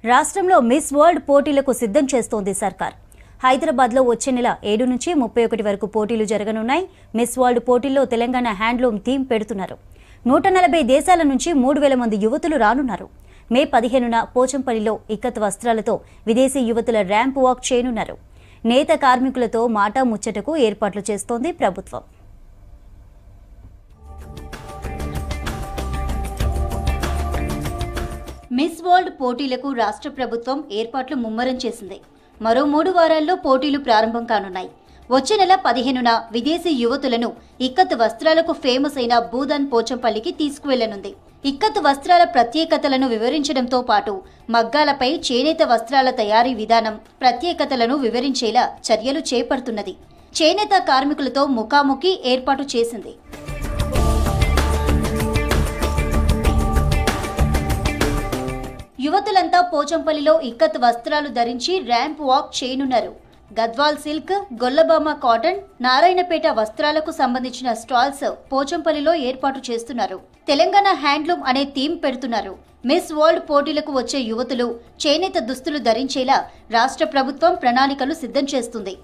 రాష్ట్రంలో miss world పోటీలకు సిద్ధం చేస్తోంది సర్కార్. హైదరాబాద్లో వచ్చే నెల 7 నుంచి 31 వరకు పోటీలు జరగనున్నాయి. మిస్ వరల్డ్ పోటీల్లో తెలంగాణ హ్యాండ్లూమ్ థీమ్ పెడుతున్నారు. 140 దేశాల నుంచి 3000 మంది యువతులు రానున్నారు. మే 15న పోచంపల్లిలో ఇక్కత్ వస్త్రాలతో విదేశీ యువతుల ర్యాంప్ వాక్ చేయనున్నారు. నేత కార్మికులతో మాటా ముచ్చటకు ఏర్పాట్లు చేస్తోంది ప్రభుత్వం. మిస్ వరల్డ్ పోటీలకు రాష్ట్ర ప్రభుత్వం ఏర్పాట్లు ముమ్మరం చేసింది. మరో 3 వారాల్లో పోటీలు ప్రారంభం కానున్నాయి. వచ్చే నెల 15న విదేశీ యువతులను ఇక్కత్ వస్త్రాలకు ఫేమస్ అయిన భూదాన్ పోచంపల్లికి తీసుకువెళ్లనుంది. ఇక్కత్ వస్త్రాల ప్రత్యేకతలను వివరించడంతో పాటు మగ్గాలపై చేనేత వస్త్రాల తయారీ విధానం ప్రత్యేకతలను వివరించేలా చర్యలు చేపడుతున్నది. చేనేత కార్మికులతో ముఖాముఖి ఏర్పాటు చేసింది. యువతులంతా పోచంపల్లిలో ఇక్కత్ వస్త్రాలు ధరించి ర్యాంప్ వాక్ చేయనున్నారు. గద్వాల్ సిల్క్, గొల్లబామ కాటన్, నారాయణపేట వస్త్రాలకు సంబంధించిన స్టాల్స్ పోచంపల్లిలో ఏర్పాటు చేస్తున్నారు. తెలంగాణ హ్యాండ్లూమ్ అనే థీమ్ పెడుతున్నారు. మిస్ వరల్డ్ పోటీలకు వచ్చే యువతులు చేనేత దుస్తులు ధరించేలా రాష్ట్ర ప్రభుత్వం ప్రణాళికలు సిద్ధం చేస్తుంది.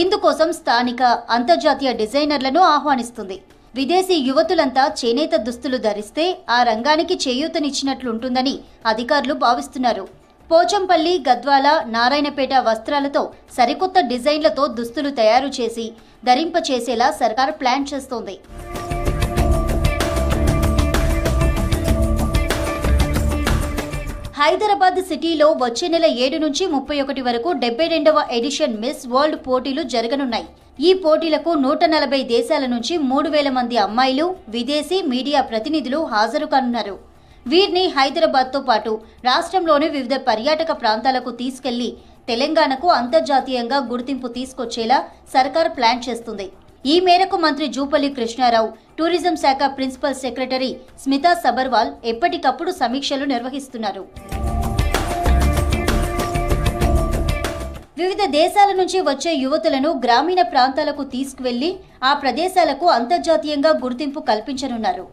ఇందుకోసం స్థానిక, అంతర్జాతీయ డిజైనర్లను ఆహ్వానిస్తుంది. విదేశీ యువతులంతా చేనేత దుస్తులు ధరిస్తే ఆ రంగానికి చేయూతనిచ్చినట్లుంటుందని అధికారులు భావిస్తున్నారు. పోచంపల్లి, గద్వాల, నారాయణపేట వస్త్రాలతో సరికొత్త డిజైన్లతో దుస్తులు తయారు చేసి ధరింపచేసేలా సర్కార్ ప్లాన్ చేస్తోంది. హైదరాబాద్ సిటీలో వచ్చే నెల 7 నుంచి 31 వరకు 72వ ఎడిషన్ మిస్ వరల్డ్ పోటీలు జరగనున్నాయి. ఈ పోటీలకు 140 దేశాల నుంచి 3000 మంది అమ్మాయిలు, విదేశీ మీడియా ప్రతినిధులు హాజరు కానున్నారు. వీరిని హైదరాబాద్తో పాటు రాష్ట్రంలోని వివిధ పర్యాటక ప్రాంతాలకు తీసుకెళ్లి తెలంగాణకు అంతర్జాతీయంగా గుర్తింపు తీసుకొచ్చేలా సర్కార్ ప్లాన్ చేస్తుంది. ఈ మేరకు మంత్రి జూపల్లి కృష్ణారావు, టూరిజం శాఖ ప్రిన్సిపల్ సెక్రటరీ స్మితా సబర్వాల్ ఎప్పటికప్పుడు సమీక్షలు నిర్వహిస్తున్నారు. వివిధ దేశాల నుంచి వచ్చే యువతులను గ్రామీణ ప్రాంతాలకు తీసుకువెళ్లి ఆ ప్రదేశాలకు అంతర్జాతీయంగా గుర్తింపు కల్పించనున్నారు.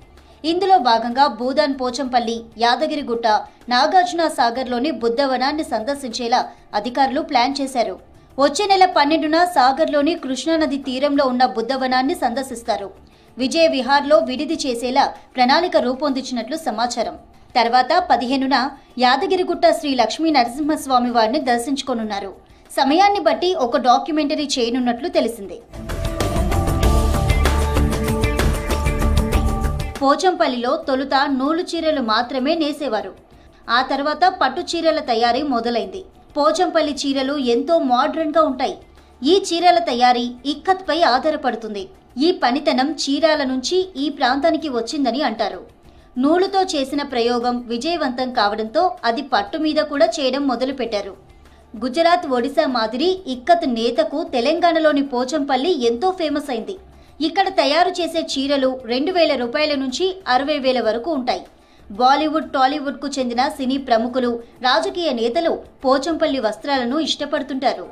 ఇందులో భాగంగా భూదాన్ పోచంపల్లి, యాదగిరిగుట్ట, నాగార్జున సాగర్లోని బుద్ధవనాన్ని సందర్శించేలా అధికారులు ప్లాన్ చేశారు. వచ్చే నెల 12న సాగర్లోని కృష్ణానది తీరంలో ఉన్న బుద్ధవనాన్ని సందర్శిస్తారు. విజయ విహార్లో విడిది చేసేలా ప్రణాళిక రూపొందించినట్లు సమాచారం. తర్వాత 15న యాదగిరిగుట్ట శ్రీ లక్ష్మీ నరసింహస్వామి వారిని దర్శించుకోనున్నారు. సమయాన్ని బట్టి ఒక డాక్యుమెంటరీ చేయనున్నట్లు తెలిసింది. పోచంపల్లిలో తొలుత నూలు చీరలు మాత్రమే నేసేవారు. ఆ తర్వాత పట్టు చీరల తయారీ మొదలైంది. పోచంపల్లి చీరలు ఎంతో మోడ్రన్ గా ఉంటాయి. ఈ చీరల తయారీ ఇక్కత్ పై ఆధారపడుతుంది. ఈ పనితనం చీరాల నుంచి ఈ ప్రాంతానికి వచ్చిందని అంటారు. నూలుతో చేసిన ప్రయోగం విజయవంతం కావడంతో అది పట్టు మీద కూడా చేయడం మొదలుపెట్టారు. గుజరాత్, ఒడిశా మాదిరి ఇక్కత్ నేతకు తెలంగాణలోని పోచంపల్లి ఎంతో ఫేమస్ అయింది. ఇక్కడ తయారు చేసే చీరలు 2000 రూపాయల నుంచి 60,000 వరకు ఉంటాయి. బాలీవుడ్, టాలీవుడ్ కు చెందిన సినీ ప్రముఖులు, రాజకీయ నేతలు పోచంపల్లి వస్త్రాలను ఇష్టపడుతుంటారు.